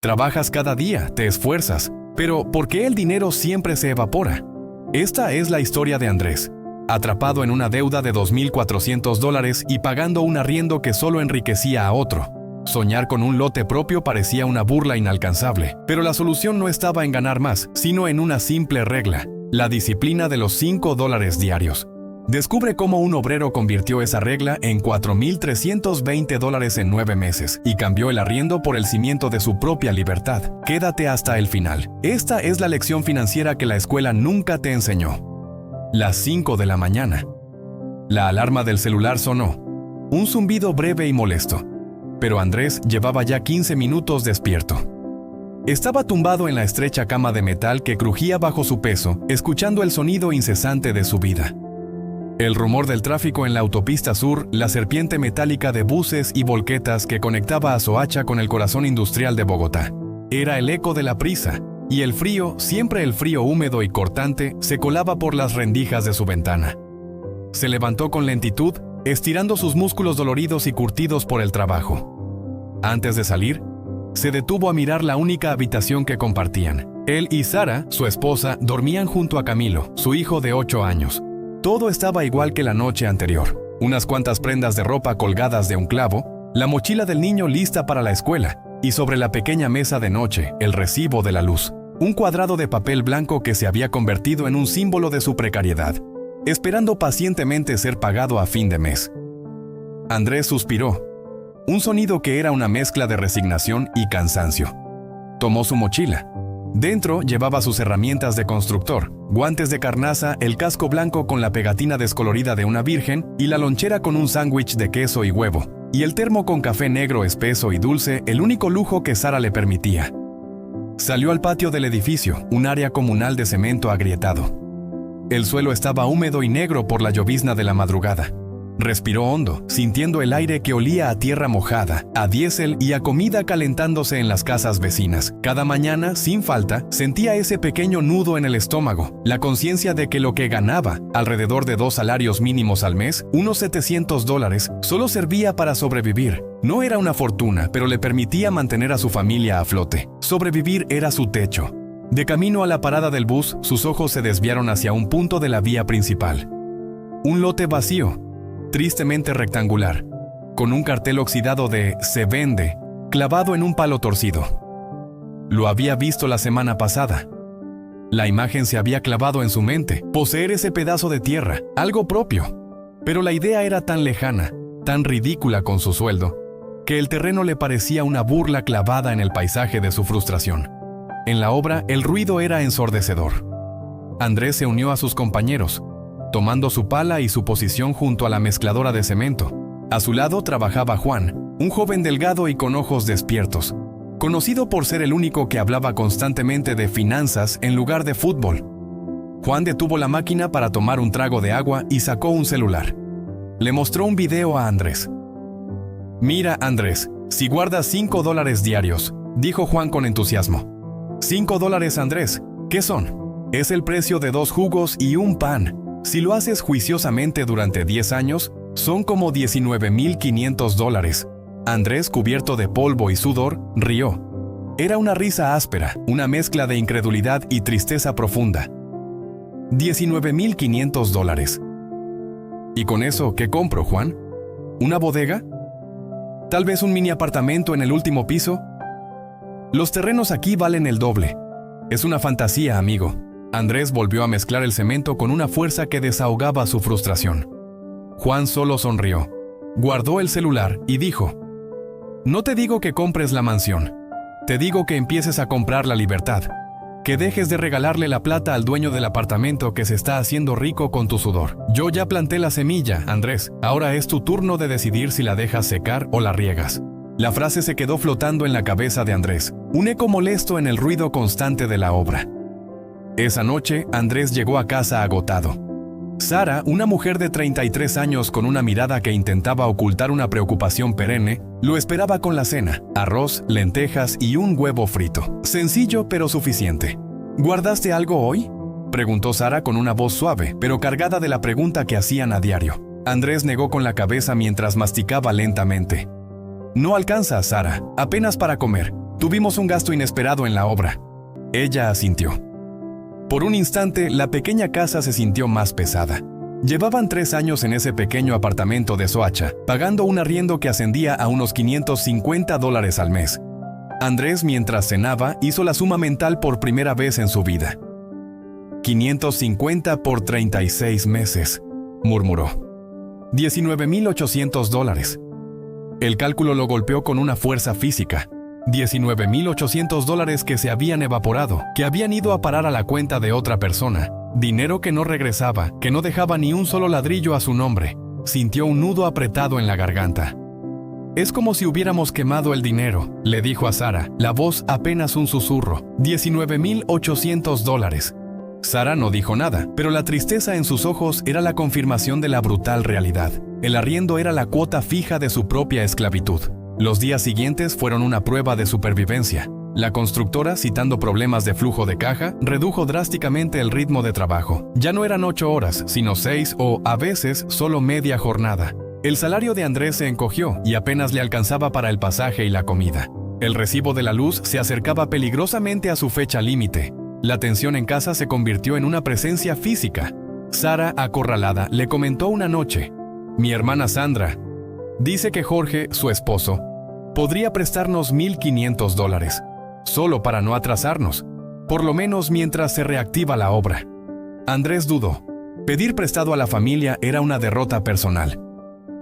Trabajas cada día, te esfuerzas, pero ¿por qué el dinero siempre se evapora? Esta es la historia de Andrés, atrapado en una deuda de $2,400 y pagando un arriendo que solo enriquecía a otro. Soñar con un lote propio parecía una burla inalcanzable, pero la solución no estaba en ganar más, sino en una simple regla: la disciplina de los $5 diarios. Descubre cómo un obrero convirtió esa regla en $4,320 en 9 meses y cambió el arriendo por el cimiento de su propia libertad. Quédate hasta el final. Esta es la lección financiera que la escuela nunca te enseñó. Las 5 de la mañana. La alarma del celular sonó. Un zumbido breve y molesto. Pero Andrés llevaba ya 15 minutos despierto. Estaba tumbado en la estrecha cama de metal que crujía bajo su peso, escuchando el sonido incesante de su vida. El rumor del tráfico en la autopista sur, la serpiente metálica de buses y volquetas que conectaba a Soacha con el corazón industrial de Bogotá. Era el eco de la prisa, y el frío, siempre el frío húmedo y cortante, se colaba por las rendijas de su ventana. Se levantó con lentitud, estirando sus músculos doloridos y curtidos por el trabajo. Antes de salir, se detuvo a mirar la única habitación que compartían. Él y Sara, su esposa, dormían junto a Camilo, su hijo de 8 años. Todo estaba igual que la noche anterior. Unas cuantas prendas de ropa colgadas de un clavo, la mochila del niño lista para la escuela, y sobre la pequeña mesa de noche, el recibo de la luz. Un cuadrado de papel blanco que se había convertido en un símbolo de su precariedad, esperando pacientemente ser pagado a fin de mes. Andrés suspiró, un sonido que era una mezcla de resignación y cansancio. Tomó su mochila. Dentro llevaba sus herramientas de constructor, guantes de carnaza, el casco blanco con la pegatina descolorida de una virgen y la lonchera con un sándwich de queso y huevo, y el termo con café negro espeso y dulce, el único lujo que Sara le permitía. Salió al patio del edificio, un área comunal de cemento agrietado. El suelo estaba húmedo y negro por la llovizna de la madrugada. Respiró hondo, sintiendo el aire que olía a tierra mojada, a diésel y a comida calentándose en las casas vecinas. Cada mañana, sin falta, sentía ese pequeño nudo en el estómago, la conciencia de que lo que ganaba, alrededor de 2 salarios mínimos al mes, unos $700, solo servía para sobrevivir. No era una fortuna, pero le permitía mantener a su familia a flote. Sobrevivir era su techo. De camino a la parada del bus, sus ojos se desviaron hacia un punto de la vía principal. Un lote vacío, tristemente rectangular, con un cartel oxidado de «Se vende», clavado en un palo torcido. Lo había visto la semana pasada. La imagen se había clavado en su mente, poseer ese pedazo de tierra, algo propio. Pero la idea era tan lejana, tan ridícula con su sueldo, que el terreno le parecía una burla clavada en el paisaje de su frustración. En la obra, el ruido era ensordecedor. Andrés se unió a sus compañeros, tomando su pala y su posición junto a la mezcladora de cemento. A su lado trabajaba Juan, un joven delgado y con ojos despiertos, conocido por ser el único que hablaba constantemente de finanzas en lugar de fútbol. Juan detuvo la máquina para tomar un trago de agua y sacó un celular. Le mostró un video a Andrés. «Mira, Andrés, si guardas $5 diarios», dijo Juan con entusiasmo. $5, Andrés, ¿qué son? Es el precio de 2 jugos y un pan. Si lo haces juiciosamente durante 10 años, son como $19,500. Andrés, cubierto de polvo y sudor, rió. Era una risa áspera, una mezcla de incredulidad y tristeza profunda. $19,500. ¿Y con eso qué compro, Juan? ¿Una bodega? ¿Tal vez un mini apartamento en el último piso? Los terrenos aquí valen el doble. Es una fantasía, amigo. Andrés volvió a mezclar el cemento con una fuerza que desahogaba su frustración. Juan solo sonrió, guardó el celular y dijo: «No te digo que compres la mansión. Te digo que empieces a comprar la libertad. Que dejes de regalarle la plata al dueño del apartamento que se está haciendo rico con tu sudor. Yo ya planté la semilla, Andrés. Ahora es tu turno de decidir si la dejas secar o la riegas». La frase se quedó flotando en la cabeza de Andrés, un eco molesto en el ruido constante de la obra. Esa noche, Andrés llegó a casa agotado. Sara, una mujer de 33 años con una mirada que intentaba ocultar una preocupación perenne, lo esperaba con la cena: arroz, lentejas y un huevo frito. Sencillo pero suficiente. ¿Guardaste algo hoy?, preguntó Sara con una voz suave, pero cargada de la pregunta que hacían a diario. Andrés negó con la cabeza mientras masticaba lentamente. «No alcanza, Sara, apenas para comer. Tuvimos un gasto inesperado en la obra. Ella asintió. Por un instante, la pequeña casa se sintió más pesada. Llevaban 3 años en ese pequeño apartamento de Soacha, pagando un arriendo que ascendía a unos $550 al mes. Andrés, mientras cenaba, hizo la suma mental por primera vez en su vida. 550 por 36 meses, murmuró. $19,800. El cálculo lo golpeó con una fuerza física. $19,800 que se habían evaporado, que habían ido a parar a la cuenta de otra persona. Dinero que no regresaba, que no dejaba ni un solo ladrillo a su nombre. Sintió un nudo apretado en la garganta. «Es como si hubiéramos quemado el dinero», le dijo a Sara, la voz apenas un susurro. $19,800. Sara no dijo nada, pero la tristeza en sus ojos era la confirmación de la brutal realidad. El arriendo era la cuota fija de su propia esclavitud. Los días siguientes fueron una prueba de supervivencia. La constructora, citando problemas de flujo de caja, redujo drásticamente el ritmo de trabajo. Ya no eran 8 horas, sino 6 o, a veces, solo media jornada. El salario de Andrés se encogió y apenas le alcanzaba para el pasaje y la comida. El recibo de la luz se acercaba peligrosamente a su fecha límite. La tensión en casa se convirtió en una presencia física. Sara, acorralada, le comentó una noche: «Mi hermana Sandra dice que Jorge, su esposo, podría prestarnos $1,500, solo para no atrasarnos, por lo menos mientras se reactiva la obra». Andrés dudó. Pedir prestado a la familia era una derrota personal.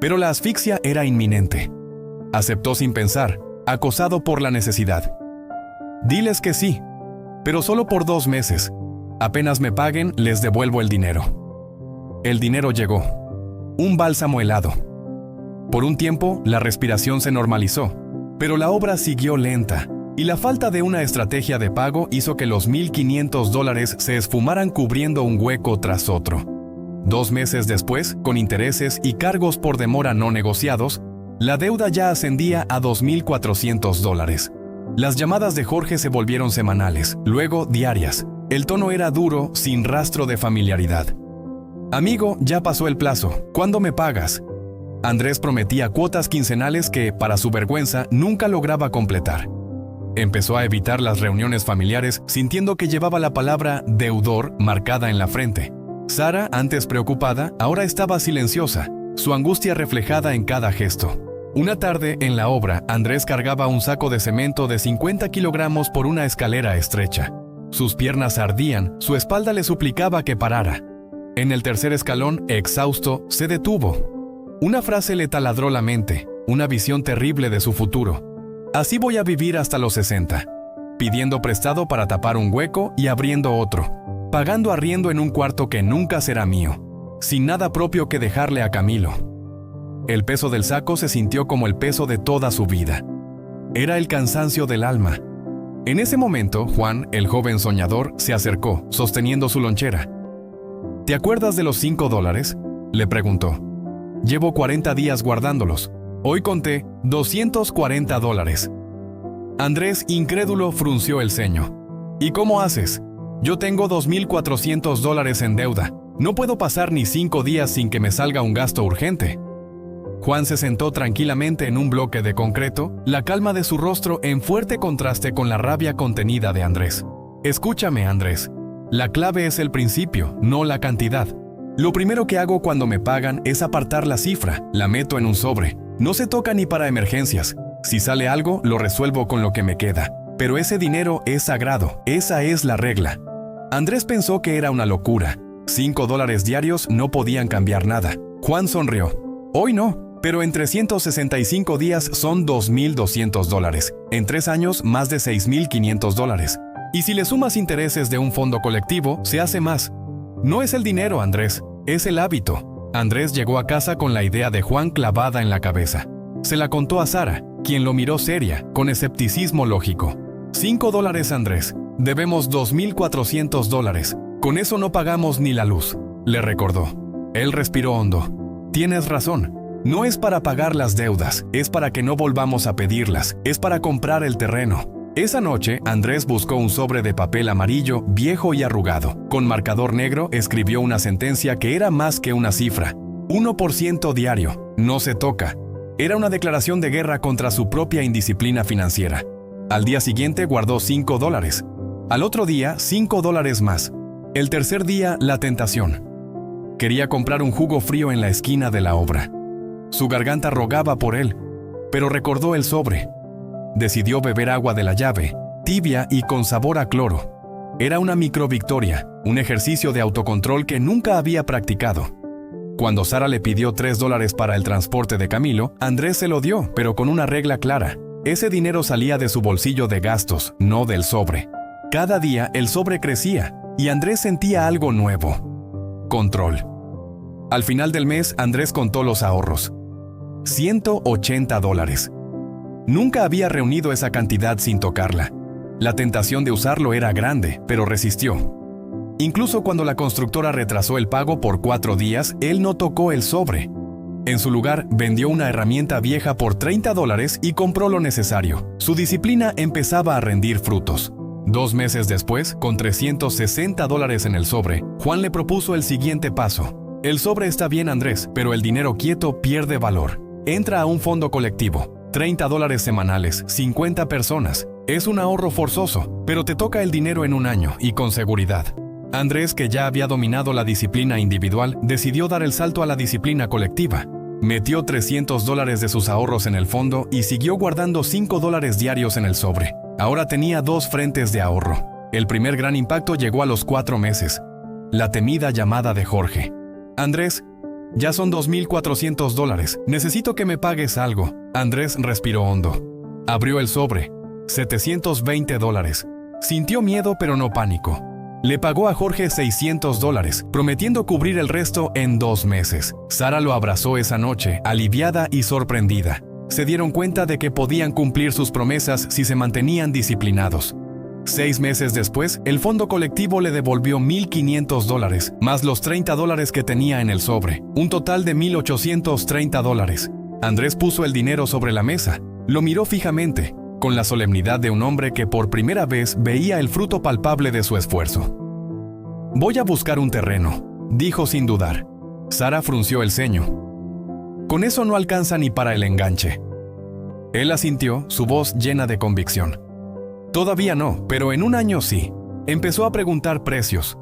Pero la asfixia era inminente. Aceptó sin pensar, acosado por la necesidad. «Diles que sí, pero solo por 2 meses. Apenas me paguen, les devuelvo el dinero». El dinero llegó. Un bálsamo helado. Por un tiempo, la respiración se normalizó, pero la obra siguió lenta, y la falta de una estrategia de pago hizo que los $1,500 se esfumaran cubriendo un hueco tras otro. 2 meses después, con intereses y cargos por demora no negociados, la deuda ya ascendía a $2,400. Las llamadas de Jorge se volvieron semanales, luego diarias. El tono era duro, sin rastro de familiaridad. «Amigo, ya pasó el plazo. ¿Cuándo me pagas?». Andrés prometía cuotas quincenales que, para su vergüenza, nunca lograba completar. Empezó a evitar las reuniones familiares, sintiendo que llevaba la palabra deudor marcada en la frente. Sara, antes preocupada, ahora estaba silenciosa, su angustia reflejada en cada gesto. Una tarde, en la obra, Andrés cargaba un saco de cemento de 50 kilogramos por una escalera estrecha. Sus piernas ardían, su espalda le suplicaba que parara. En el tercer escalón, exhausto, se detuvo. Una frase le taladró la mente, una visión terrible de su futuro. «Así voy a vivir hasta los 60, pidiendo prestado para tapar un hueco y abriendo otro, pagando arriendo en un cuarto que nunca será mío, sin nada propio que dejarle a Camilo». El peso del saco se sintió como el peso de toda su vida. Era el cansancio del alma. En ese momento, Juan, el joven soñador, se acercó, sosteniendo su lonchera. «¿Te acuerdas de los $5?», le preguntó. «Llevo 40 días guardándolos. Hoy conté $240. Andrés, incrédulo, frunció el ceño. «¿Y cómo haces? Yo tengo $2,400 en deuda. No puedo pasar ni 5 días sin que me salga un gasto urgente». Juan se sentó tranquilamente en un bloque de concreto, la calma de su rostro en fuerte contraste con la rabia contenida de Andrés. «Escúchame, Andrés. La clave es el principio, no la cantidad. Lo primero que hago cuando me pagan es apartar la cifra, la meto en un sobre. No se toca ni para emergencias. Si sale algo, lo resuelvo con lo que me queda. Pero ese dinero es sagrado, esa es la regla». Andrés pensó que era una locura. $5 diarios no podían cambiar nada. Juan sonrió. «Hoy no, pero en 365 días son $2,200. En 3 años, más de $6,500. Y si le sumas intereses de un fondo colectivo, se hace más. No es el dinero, Andrés, es el hábito». Andrés llegó a casa con la idea de Juan clavada en la cabeza. Se la contó a Sara, quien lo miró seria, con escepticismo lógico. $5, Andrés. Debemos $2,400. Con eso no pagamos ni la luz, le recordó. Él respiró hondo. «Tienes razón. No es para pagar las deudas, es para que no volvamos a pedirlas, es para comprar el terreno». Esa noche, Andrés buscó un sobre de papel amarillo, viejo y arrugado. Con marcador negro escribió una sentencia que era más que una cifra. 1% diario, no se toca. Era una declaración de guerra contra su propia indisciplina financiera. Al día siguiente guardó $5. Al otro día, $5 más. El tercer día, la tentación. Quería comprar un jugo frío en la esquina de la obra. Su garganta rogaba por él, pero recordó el sobre. Decidió beber agua de la llave, tibia y con sabor a cloro. Era una microvictoria, un ejercicio de autocontrol que nunca había practicado. Cuando Sara le pidió $3 para el transporte de Camilo, Andrés se lo dio, pero con una regla clara. Ese dinero salía de su bolsillo de gastos, no del sobre. Cada día el sobre crecía, y Andrés sentía algo nuevo. Control. Al final del mes, Andrés contó los ahorros. $180. Nunca había reunido esa cantidad sin tocarla. La tentación de usarlo era grande, pero resistió. Incluso cuando la constructora retrasó el pago por 4 días, él no tocó el sobre. En su lugar, vendió una herramienta vieja por $30 y compró lo necesario. Su disciplina empezaba a rendir frutos. 2 meses después, con $360 en el sobre, Juan le propuso el siguiente paso. El sobre está bien, Andrés, pero el dinero quieto pierde valor. Entra a un fondo colectivo. $30 semanales, 50 personas. Es un ahorro forzoso, pero te toca el dinero en un año y con seguridad. Andrés, que ya había dominado la disciplina individual, decidió dar el salto a la disciplina colectiva. Metió $300 de sus ahorros en el fondo y siguió guardando $5 diarios en el sobre. Ahora tenía 2 frentes de ahorro. El primer gran impacto llegó a los 4 meses. La temida llamada de Jorge. Andrés, ya son $2,400. Necesito que me pagues algo. Andrés respiró hondo. Abrió el sobre. $720. Sintió miedo pero no pánico. Le pagó a Jorge $600, prometiendo cubrir el resto en 2 meses. Sara lo abrazó esa noche, aliviada y sorprendida. Se dieron cuenta de que podían cumplir sus promesas si se mantenían disciplinados. 6 meses después, el fondo colectivo le devolvió $1,500, más los $30 que tenía en el sobre, un total de $1,830. Andrés puso el dinero sobre la mesa, lo miró fijamente, con la solemnidad de un hombre que por primera vez veía el fruto palpable de su esfuerzo. «Voy a buscar un terreno», dijo sin dudar. Sara frunció el ceño. «Con eso no alcanza ni para el enganche». Él asintió, su voz llena de convicción. «Todavía no, pero en un año sí». Empezó a preguntar precios.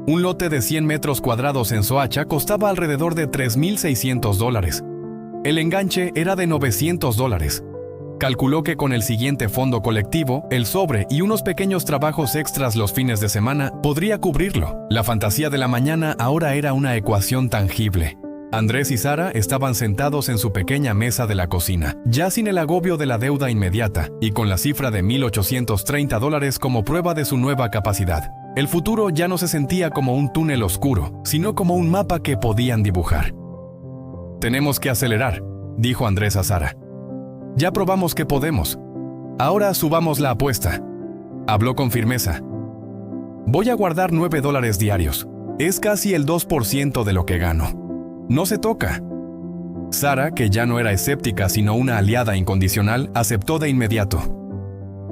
Un lote de 100 metros cuadrados en Soacha costaba alrededor de $3,600. El enganche era de $900. Calculó que con el siguiente fondo colectivo, el sobre y unos pequeños trabajos extras los fines de semana, podría cubrirlo. La fantasía de la mañana ahora era una ecuación tangible. Andrés y Sara estaban sentados en su pequeña mesa de la cocina, ya sin el agobio de la deuda inmediata, y con la cifra de $1,830 como prueba de su nueva capacidad. El futuro ya no se sentía como un túnel oscuro, sino como un mapa que podían dibujar. «Tenemos que acelerar», dijo Andrés a Sara. «Ya probamos que podemos. Ahora subamos la apuesta». Habló con firmeza. «Voy a guardar $9 diarios. Es casi el 2% de lo que gano. No se toca». Sara, que ya no era escéptica sino una aliada incondicional, aceptó de inmediato.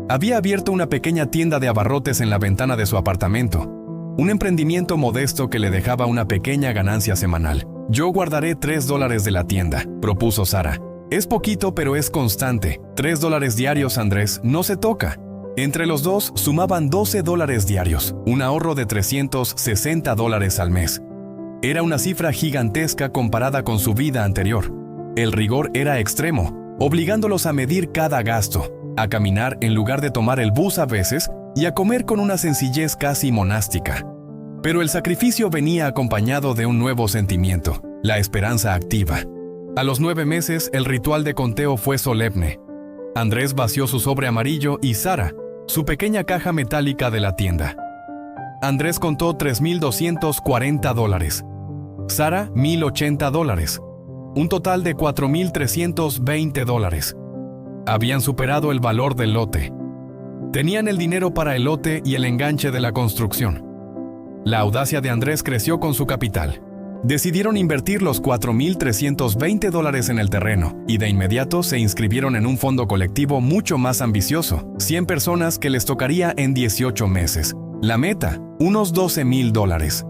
Había abierto una pequeña tienda de abarrotes en la ventana de su apartamento. Un emprendimiento modesto que le dejaba una pequeña ganancia semanal. «Yo guardaré $3 de la tienda», propuso Sara. «Es poquito, pero es constante. $3 diarios, Andrés, no se toca». Entre los dos sumaban $12 diarios, un ahorro de $360 al mes. Era una cifra gigantesca comparada con su vida anterior. El rigor era extremo, obligándolos a medir cada gasto, a caminar en lugar de tomar el bus a veces y a comer con una sencillez casi monástica. Pero el sacrificio venía acompañado de un nuevo sentimiento, la esperanza activa. A los 9 meses, el ritual de conteo fue solemne. Andrés vació su sobre amarillo y Sara, su pequeña caja metálica de la tienda. Andrés contó $3,240. Sara, $1,080. Un total de $4,320. Habían superado el valor del lote. Tenían el dinero para el lote y el enganche de la construcción. La audacia de Andrés creció con su capital. Decidieron invertir los $4,320 en el terreno y de inmediato se inscribieron en un fondo colectivo mucho más ambicioso, 100 personas que les tocaría en 18 meses. La meta, unos $12,000.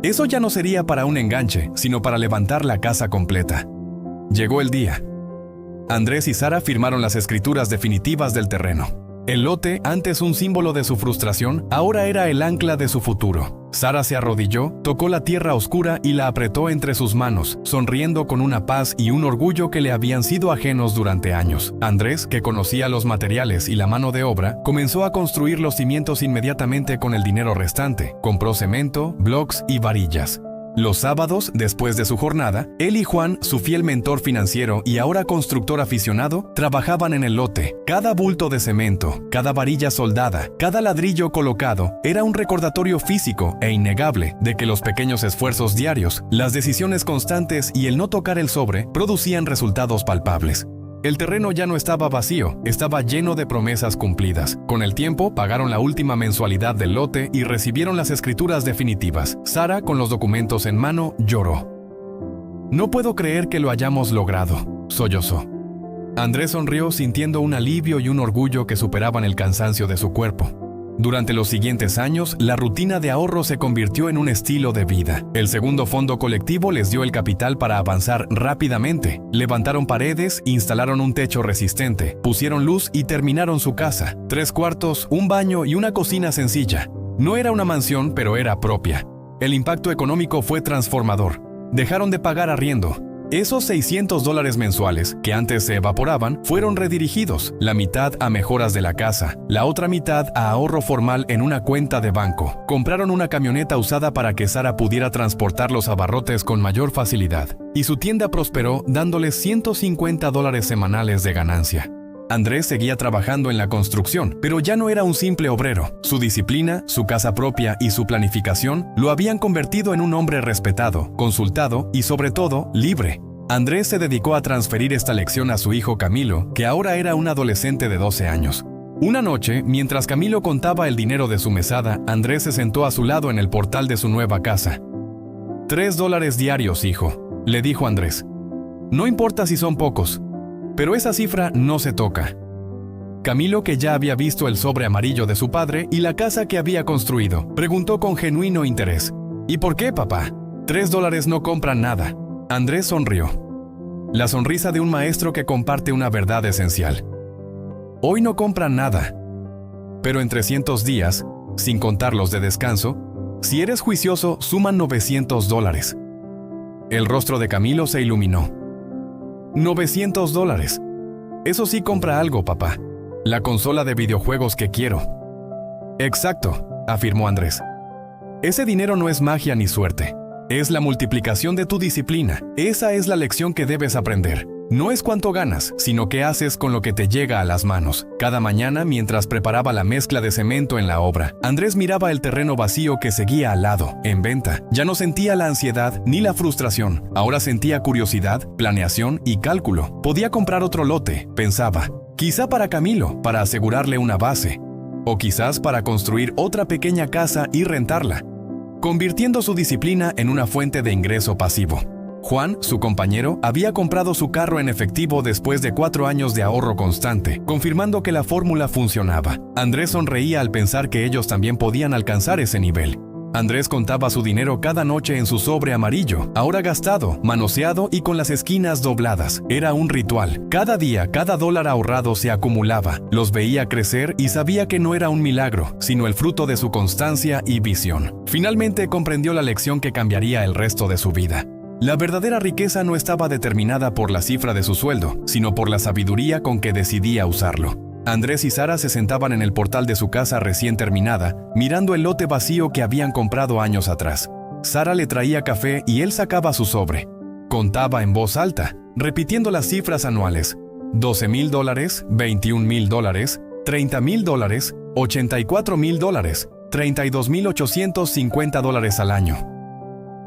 Eso ya no sería para un enganche, sino para levantar la casa completa. Llegó el día. Andrés y Sara firmaron las escrituras definitivas del terreno. El lote, antes un símbolo de su frustración, ahora era el ancla de su futuro. Sara se arrodilló, tocó la tierra oscura y la apretó entre sus manos, sonriendo con una paz y un orgullo que le habían sido ajenos durante años. Andrés, que conocía los materiales y la mano de obra, comenzó a construir los cimientos inmediatamente con el dinero restante. Compró cemento, blocks y varillas. Los sábados, después de su jornada, él y Juan, su fiel mentor financiero y ahora constructor aficionado, trabajaban en el lote. Cada bulto de cemento, cada varilla soldada, cada ladrillo colocado, era un recordatorio físico e innegable de que los pequeños esfuerzos diarios, las decisiones constantes y el no tocar el sobre producían resultados palpables. El terreno ya no estaba vacío, estaba lleno de promesas cumplidas. Con el tiempo, pagaron la última mensualidad del lote y recibieron las escrituras definitivas. Sara, con los documentos en mano, lloró. «No puedo creer que lo hayamos logrado», sollozó. Andrés sonrió sintiendo un alivio y un orgullo que superaban el cansancio de su cuerpo. Durante los siguientes años, la rutina de ahorro se convirtió en un estilo de vida. El segundo fondo colectivo les dio el capital para avanzar rápidamente. Levantaron paredes, instalaron un techo resistente, pusieron luz y terminaron su casa. 3 cuartos, un baño y una cocina sencilla. No era una mansión, pero era propia. El impacto económico fue transformador. Dejaron de pagar arriendo. Esos $600 mensuales, que antes se evaporaban, fueron redirigidos, la mitad a mejoras de la casa, la otra mitad a ahorro formal en una cuenta de banco. Compraron una camioneta usada para que Sara pudiera transportar los abarrotes con mayor facilidad, y su tienda prosperó dándoles $150 semanales de ganancia. Andrés seguía trabajando en la construcción, pero ya no era un simple obrero. Su disciplina, su casa propia y su planificación lo habían convertido en un hombre respetado, consultado y sobre todo, libre. Andrés se dedicó a transferir esta lección a su hijo Camilo, que ahora era un adolescente de 12 años. Una noche, mientras Camilo contaba el dinero de su mesada, Andrés se sentó a su lado en el portal de su nueva casa. $3 diarios, hijo, le dijo Andrés. No importa si son pocos, pero esa cifra no se toca. Camilo, que ya había visto el sobre amarillo de su padre y la casa que había construido, preguntó con genuino interés. ¿Y por qué, papá? $3 no compran nada. Andrés sonrió. La sonrisa de un maestro que comparte una verdad esencial. Hoy no compran nada, pero en 300 días, sin contar los de descanso, si eres juicioso, suman $900. El rostro de Camilo se iluminó. $900. Eso sí compra algo, papá. La consola de videojuegos que quiero. Exacto, afirmó Andrés. Ese dinero no es magia ni suerte. Es la multiplicación de tu disciplina. Esa es la lección que debes aprender. No es cuánto ganas, sino qué haces con lo que te llega a las manos. Cada mañana, mientras preparaba la mezcla de cemento en la obra, Andrés miraba el terreno vacío que seguía al lado, en venta. Ya no sentía la ansiedad ni la frustración. Ahora sentía curiosidad, planeación y cálculo. Podía comprar otro lote, pensaba. Quizá para Camilo, para asegurarle una base. O quizás para construir otra pequeña casa y rentarla, convirtiendo su disciplina en una fuente de ingreso pasivo. Juan, su compañero, había comprado su carro en efectivo después de 4 años de ahorro constante, confirmando que la fórmula funcionaba. Andrés sonreía al pensar que ellos también podían alcanzar ese nivel. Andrés contaba su dinero cada noche en su sobre amarillo, ahora gastado, manoseado y con las esquinas dobladas. Era un ritual. Cada día, cada dólar ahorrado se acumulaba. Los veía crecer y sabía que no era un milagro, sino el fruto de su constancia y visión. Finalmente comprendió la lección que cambiaría el resto de su vida. La verdadera riqueza no estaba determinada por la cifra de su sueldo, sino por la sabiduría con que decidía usarlo. Andrés y Sara se sentaban en el portal de su casa recién terminada, mirando el lote vacío que habían comprado años atrás. Sara le traía café y él sacaba su sobre. Contaba en voz alta, repitiendo las cifras anuales. $12,000, $21,000, $30,000, $84,000, $32,850 al año.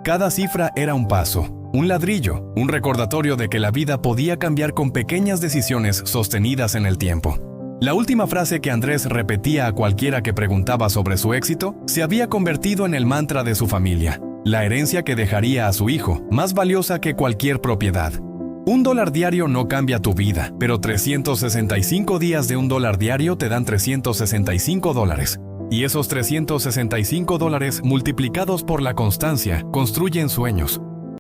Cada cifra era un paso, un ladrillo, un recordatorio de que la vida podía cambiar con pequeñas decisiones sostenidas en el tiempo. La última frase que Andrés repetía a cualquiera que preguntaba sobre su éxito se había convertido en el mantra de su familia, la herencia que dejaría a su hijo, más valiosa que cualquier propiedad. $1 diario no cambia tu vida, pero 365 días de $1 diario te dan $365. Y esos $365 multiplicados por la constancia construyen sueños,